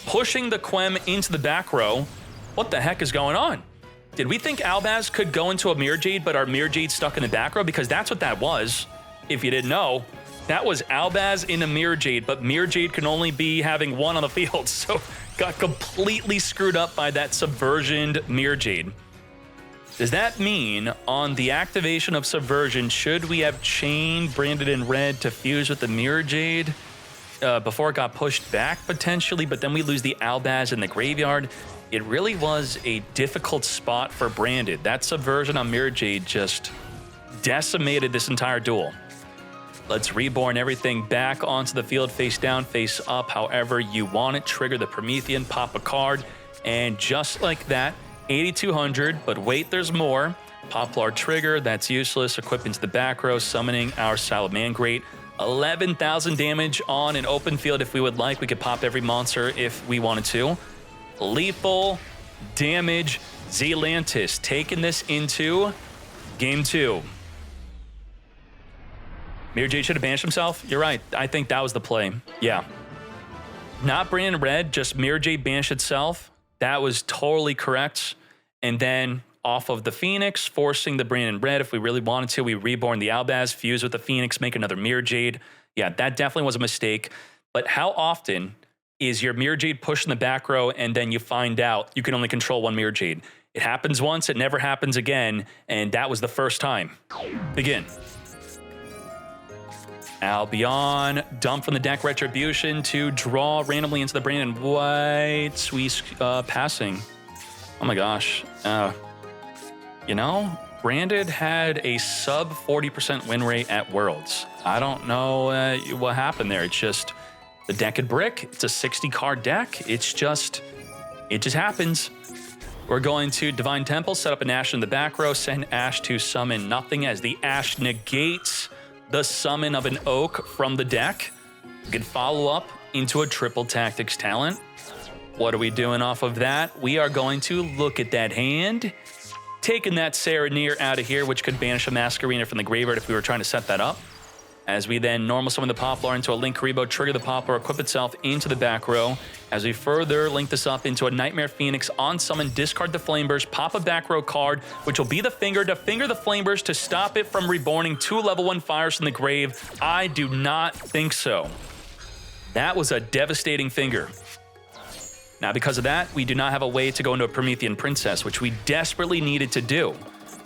pushing the Quem into the back row. What the heck is going on? Did we think Albaz could go into a Mirror Jade, but our Mirror Jade stuck in the back row? Because that's what that was. If you didn't know, that was Albaz in a Mirror Jade, but Mirror Jade can only be having 1 on the field, so got completely screwed up by that subversioned Mirror Jade. Does that mean on the activation of Subversion, should we have chained Branded in Red to fuse with the Mirror Jade before it got pushed back potentially, but then we lose the Albaz in the graveyard? It really was a difficult spot for Branded. That Subversion on Mirror Jade just decimated this entire duel. Let's reborn everything back onto the field, face down, face up, however you want it. Trigger the Promethean, pop a card, and just like that, 8,200, but wait, there's more. Poplar trigger, that's useless. Equip into the back row, summoning our Salamangreat. 11,000 damage on an open field if we would like. We could pop every monster if we wanted to. Lethal damage, Zealantis, taking this into game 2. Mirror Jade should have banished himself. You're right. I think that was the play. Yeah. Not Brandon Red, just Mirror Jade banished itself. That was totally correct. And then off of the Phoenix, forcing the Brandon Red. If we really wanted to, we reborn the Albaz, fuse with the Phoenix, make another Mirror Jade. Yeah, that definitely was a mistake. But how often is your Mirror Jade pushed in the back row and then you find out you can only control 1 Mirror Jade? It happens once, it never happens again, and that was the first time. Begin. Albion, dump from the deck Retribution to draw randomly into the Brandon White. Sweet passing. Oh my gosh. You know, Branded had a sub 40% win rate at Worlds. I don't know what happened there. It's just the deck at brick. It's a 60 card deck. It just happens. We're going to Divine Temple, set up an Ash in the back row, send Ash to summon nothing as the Ash negates the summon of an Oak from the deck. We can follow up into a Triple Tactics talent. What are we doing off of that? We are going to look at that hand, taking that Serenir out of here, which could banish a Masquerena from the graveyard if we were trying to set that up. As we then normal summon the Poplar into a Link Rebo, trigger the Poplar, equip itself into the back row. As we further link this up into a Nightmare Phoenix, on summon, discard the Flameburst, pop a back row card, which will be the Finger, to finger the Flameburst to stop it from reborning 2 level 1 fires from the grave. I do not think so. That was a devastating Finger. Now, because of that, we do not have a way to go into a Promethean Princess, which we desperately needed to do.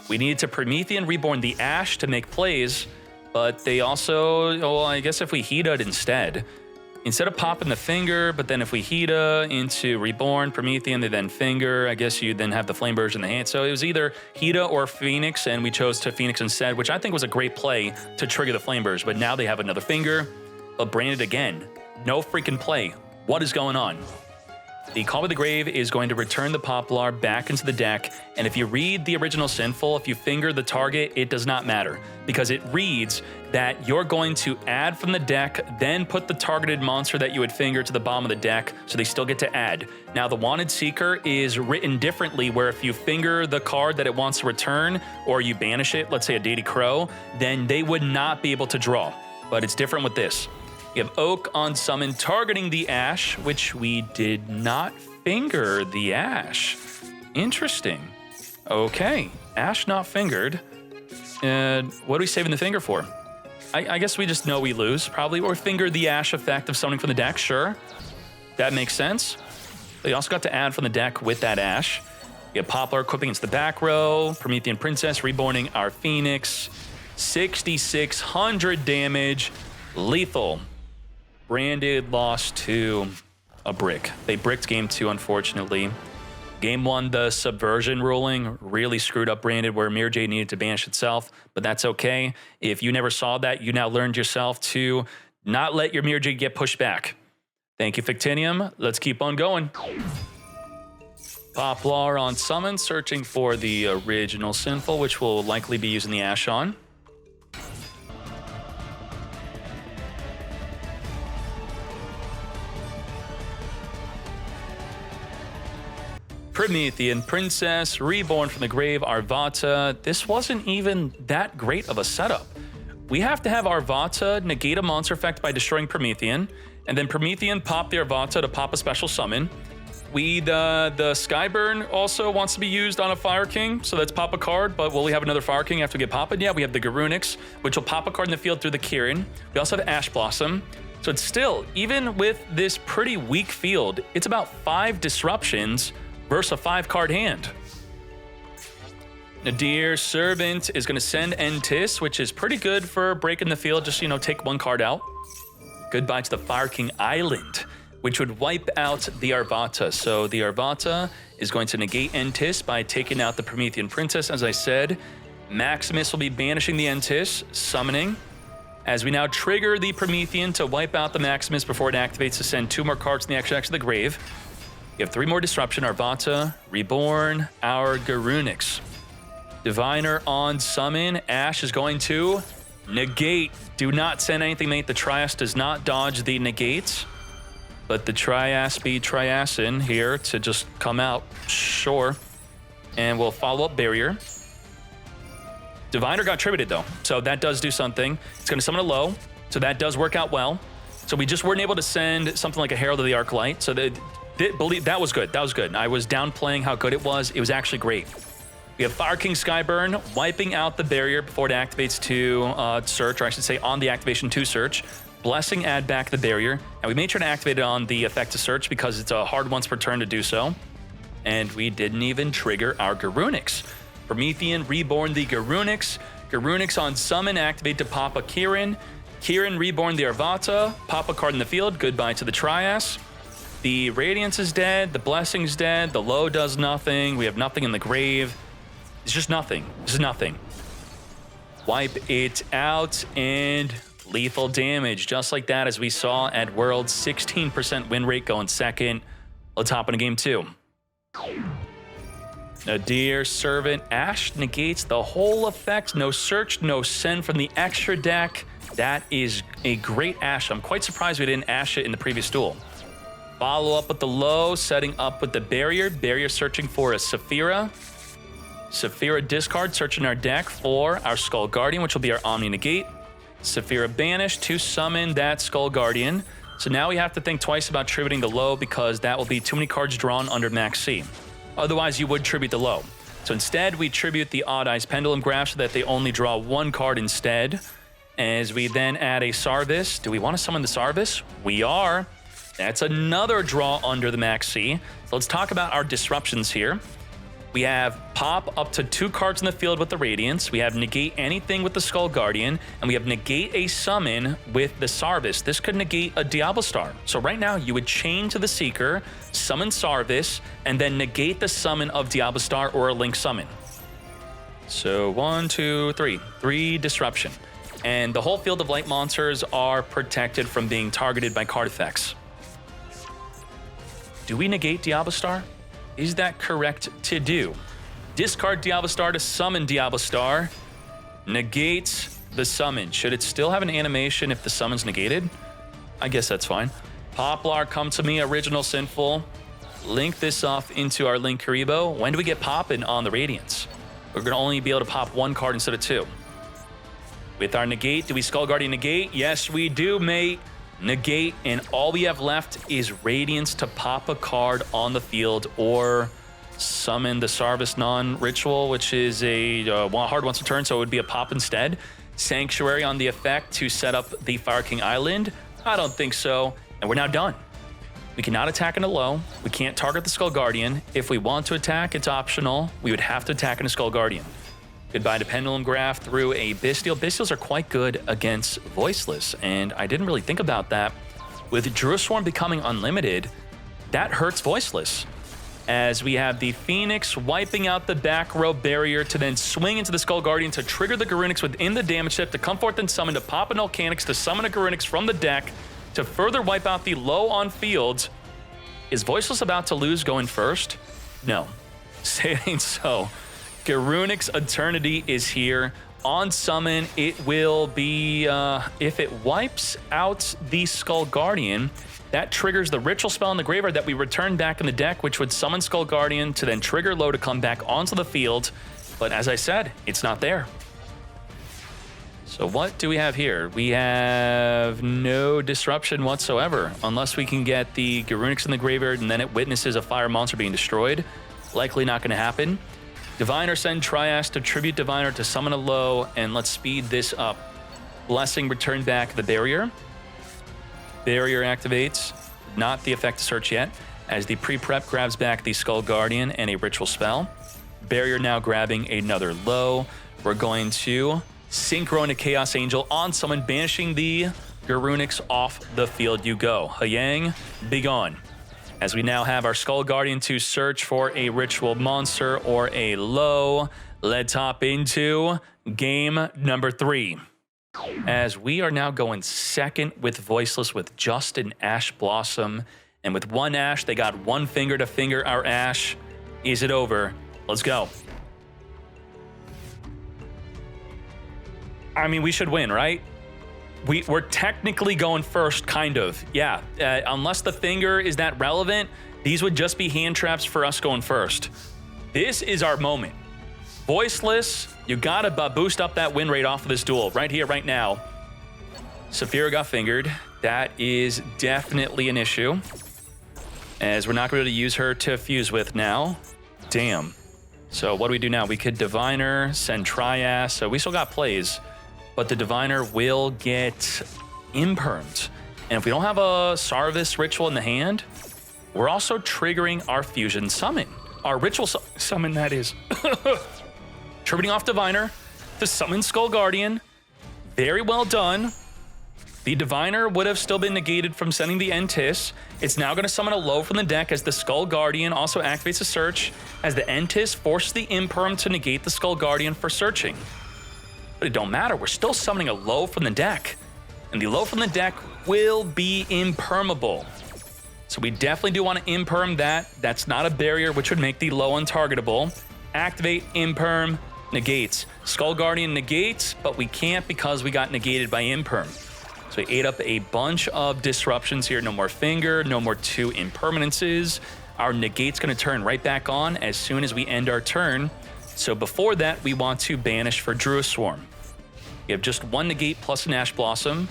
We needed to Promethean Reborn the Ash to make plays, but they also, well, I guess if we Hita instead of popping the Finger, but then if we Hita into Reborn, Promethean, they then Finger, I guess you then have the Flameburst in the hand. So it was either Hita or Phoenix, and we chose to Phoenix instead, which I think was a great play to trigger the Flameburst, but now they have another Finger, but branded again. No freaking play. What is going on? The Call by the Grave is going to return the Poplar back into the deck, and if you read the original Sinful, if you finger the target, it does not matter, because it reads that you're going to add from the deck, then put the targeted monster that you would finger to the bottom of the deck, so they still get to add. Now, the Wanted Seeker is written differently, where if you finger the card that it wants to return, or you banish it, let's say a Deity Crow, then they would not be able to draw, but it's different with this. We have Oak on summon, targeting the Ash, which we did not finger the Ash. Interesting. Okay, Ash not fingered. What are we saving the Finger for? I guess we just know we lose, probably. Or finger the Ash effect of summoning from the deck, sure. That makes sense. They also got to add from the deck with that Ash. We have Poplar equipping into the back row, Promethean Princess reborning our Phoenix. 6,600 damage, lethal. Branded lost to a brick. They bricked game 2, unfortunately. Game 1, the subversion ruling really screwed up Branded, where Mirror Jade needed to banish itself, but that's okay. If you never saw that, you now learned yourself to not let your Mirror Jade get pushed back. Thank you, Fictinium. Let's keep on going. Poplar on summon, searching for the original Sinful, which will likely be using the Ash on. Promethean Princess, reborn from the grave, Arvata. This wasn't even that great of a setup. We have to have Arvata negate a monster effect by destroying Promethean, and then Promethean pop the Arvata to pop a special summon. The Skyburn also wants to be used on a Fire King, so let's pop a card, but will we have another Fire King after we get popped? Yeah, we have the Garunix, which will pop a card in the field through the Kirin. We also have Ash Blossom. So it's still, even with this pretty weak field, it's about 5 disruptions versus a 5-card hand. Nadir Servant is going to send Entis, which is pretty good for breaking the field. Just, take 1 card out. Goodbye to the Fire King Island, which would wipe out the Arvata. So the Arvata is going to negate Entis by taking out the Promethean Princess, as I said. Maximus will be banishing the Entis, summoning. As we now trigger the Promethean to wipe out the Maximus before it activates to send 2 more cards in the extra deck to the grave. You have 3 more disruption, Arvata, reborn, our Garunix. Diviner on summon, Ash is going to negate. Do not send anything, mate. The Trias does not dodge the negates. But the Trias be Triasin here to just come out, sure. And we'll follow up Barrier. Diviner got tributed though, so that does do something. It's gonna summon a low, so that does work out well. So we just weren't able to send something like a Herald of the Arclight, so that was good. That was good. I was downplaying how good it was. It was actually great. We have Fire King Skyburn wiping out the barrier before it activates to search, or I should say on the activation to search. Blessing add back the barrier. And we made sure to activate it on the effect to search because it's a hard once per turn to do so. And we didn't even trigger our Garunix. Promethean reborn the Garunix. Garunix on summon, activate to pop a Kirin. Kirin reborn the Arvata, pop a card in the field, goodbye to the Trias. The Radiance is dead, the Blessing's dead, the Low does nothing, we have nothing in the grave. It's just nothing. This is nothing. Wipe it out and lethal damage. Just like that, as we saw at Worlds, 16% win rate going second. Let's hop into game 2. Nadir Servant, Ash negates the whole effect. No search, no send from the extra deck. That is a great Ash. I'm quite surprised we didn't Ash it in the previous duel. Follow up with the Low, setting up with the Barrier. Barrier searching for a Saphira. Saphira discard, searching our deck for our Skull Guardian, which will be our Omni Negate. Saphira banished to summon that Skull Guardian. So now we have to think twice about tributing the low because that will be too many cards drawn under max C. Otherwise, you would tribute the low. So instead, we tribute the Odd Eyes Pendulum Graph so that they only draw one card instead. As we then add a Sarvis. Do we want to summon the Sarvis? We are. That's another draw under the max C. So let's talk about our disruptions here. We have pop up to 2 cards in the field with the Radiance. We have negate anything with the Skull Guardian. And we have negate a summon with the Sarvis. This could negate a Diablo Star. So right now, you would chain to the Seeker, summon Sarvis, and then negate the summon of Diablo Star or a Link summon. So 1, 2, 3. 3 disruption. And the whole field of light monsters are protected from being targeted by card effects. Do we negate Diablo Star? Is that correct to do? Discard Diablo Star to summon Diablo Star. Negates the summon. Should it still have an animation if the summon's negated? I guess that's fine. Poplar, come to me, original sinful. Link this off into our Link Karibo. When do we get popping on the Radiance? We're going to only be able to pop 1 card instead of 2. With our negate, do we Skull Guardian negate? Yes, we do, mate. Negate, and all we have left is Radiance to pop a card on the field or summon the Sarvis non-ritual, which is a hard once a turn, so it would be a pop instead. Sanctuary on the effect to set up the Fire King Island. I don't think so, and we're now done. We cannot attack in a low. We can't target the Skull Guardian. If we want to attack, it's optional. We would have to attack in a Skull Guardian. Goodbye to Pendulum Graph through a Bystial. Bystials are quite good against Voiceless, and I didn't really think about that. With Druiswarm becoming unlimited, that hurts Voiceless. As we have the Phoenix wiping out the back row barrier to then swing into the Skull Guardian to trigger the Garunix within the damage step to come forth and summon, to pop an Volcanics, to summon a Garunix from the deck, to further wipe out the low on field. Is Voiceless about to lose going first? No. Say it ain't so. Garunix Eternity is here. On summon, it will be, if it wipes out the Skull Guardian, that triggers the ritual spell in the graveyard that we return back in the deck, which would summon Skull Guardian to then trigger low to come back onto the field. But as I said, it's not there. So what do we have here? We have no disruption whatsoever, unless we can get the Garunix in the graveyard and then it witnesses a fire monster being destroyed. Likely not going to happen. Diviner, send Trias to tribute Diviner to summon a low, and let's speed this up. Blessing, return back the barrier. Barrier activates, not the effect to search yet, as the pre-prep grabs back the Skull Guardian and a ritual spell. Barrier now grabbing another low. We're going to Synchro into Chaos Angel on summon, banishing the Garunix off the field. You go. Hayang, be gone. As we now have our Skull Guardian to search for a ritual monster or a low. Let's hop into game number 3. As we are now going second with Voiceless with just an Ash Blossom. And with 1 Ash, they got 1 finger to finger our Ash. Is it over? Let's go. I mean, we should win, right? We're technically going first, kind of. Yeah, unless the finger is that relevant, these would just be hand traps for us going first. This is our moment. Voiceless, you gotta boost up that win rate off of this duel right here, right now. Saphira got fingered. That is definitely an issue, as we're not going to use her to fuse with now. Damn. So what do we do now? We could Diviner, send Trias, so we still got plays. But the Diviner will get impermed. And if we don't have a Sarvis ritual in the hand, we're also triggering our fusion summon. Our ritual summon, that is. Tributing off Diviner to summon Skull Guardian. Very well done. The Diviner would have still been negated from sending the Entis. It's now going to summon a low from the deck as the Skull Guardian also activates a search, as the Entis forces the imperm to negate the Skull Guardian for searching. But it don't matter, we're still summoning a low from the deck. And the low from the deck will be impermeable. So we definitely do want to imperm that. That's not a barrier, which would make the low untargetable. Activate, imperm, negates. Skull Guardian negates, but we can't because we got negated by imperm. So we ate up a bunch of disruptions here. No more finger, no more 2 impermanences. Our negate's going to turn right back on as soon as we end our turn. So before that, we want to banish for Druiswarm. We have just one negate plus an Ash Blossom.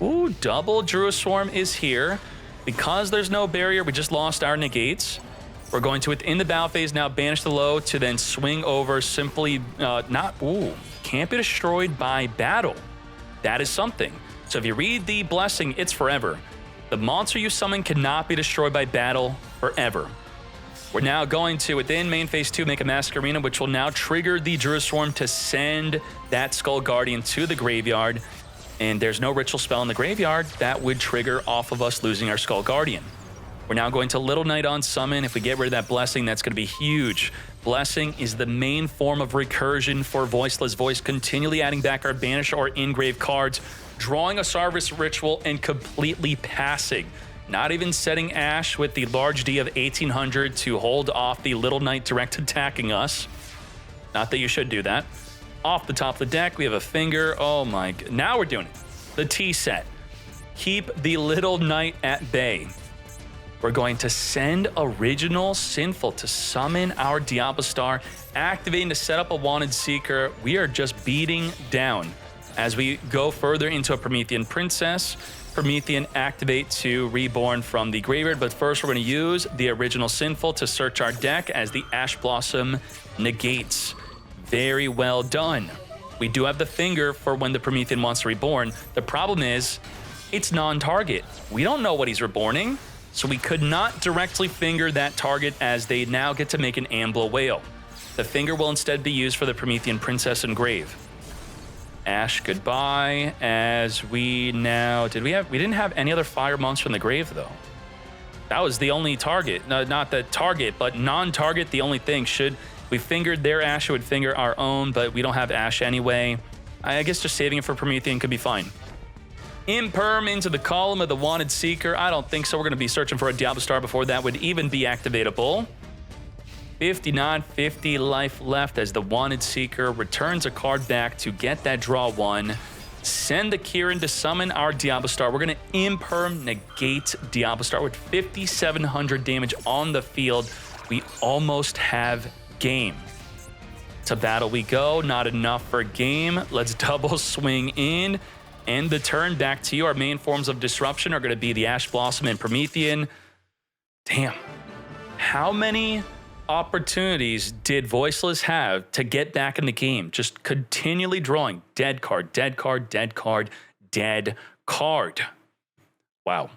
Ooh, double Druid Swarm is here. Because there's no barrier, we just lost our negates. We're going to, within the battle phase, now banish the low to then swing over simply can't be destroyed by battle. That is something. So if you read the blessing, it's forever. The monster you summon cannot be destroyed by battle forever. We're now going to, within main phase 2, make a Mask Arena, which will now trigger the Druid Swarm to send that Skull Guardian to the graveyard. And there's no ritual spell in the graveyard that would trigger off of us losing our Skull Guardian. We're now going to Little Knight on summon. If we get rid of that Blessing, that's going to be huge. Blessing is the main form of recursion for Voiceless Voice, continually adding back our banish or engrave cards, drawing a Sarvis Ritual, and completely passing. Not even setting Ash with the large D of 1800 to hold off the Little Knight direct attacking us. Not that you should do that. Off the top of the deck, we have a Finger. Oh my, now we're doing it. The T set. Keep the Little Knight at bay. We're going to send Original Sinful to summon our Diablo Star, activating to set up a Wanted Seeker. We are just beating down. As we go further into a Promethean Princess, Promethean activate to Reborn from the graveyard, but first we're going to use the Original Sinful to search our deck as the Ash Blossom negates. Very well done. We do have the Finger for when the Promethean wants to Reborn. The problem is, it's non-target. We don't know what he's reborning, so we could not directly Finger that target as they now get to make an Ambler Whale. The Finger will instead be used for the Promethean Princess and Grave. Ash, goodbye, as we now... we didn't have any other fire monks from the grave, though. That was the only target. No, not the target, but non-target, the only thing. Should we fingered their Ash, it would finger our own, but we don't have Ash anyway. I guess just saving it for Promethean could be fine. Imperm into the column of the Wanted Seeker. I don't think so. We're going to be searching for a Diablo Star before that would even be activatable. 50 life left as the Wanted Seeker returns a card back to get that draw one. Send the Kieran to summon our Diablo Star. We're going to Imperm negate Diablo Star with 5,700 damage on the field. We almost have game. To battle we go. Not enough for game. Let's double swing in. End the turn. Back to you. Our main forms of disruption are going to be the Ash Blossom and Promethean. Damn. How many opportunities did Voiceless have to get back in the game? Just continually drawing dead card, dead card, dead card, dead card. Wow.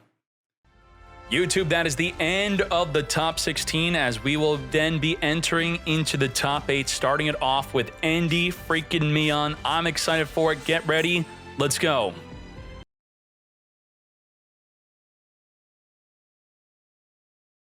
YouTube, that is the end of the top 16 as we will then be entering into the top 8, starting it off with Andy freaking Meon. I'm excited for it. Get ready. Let's go.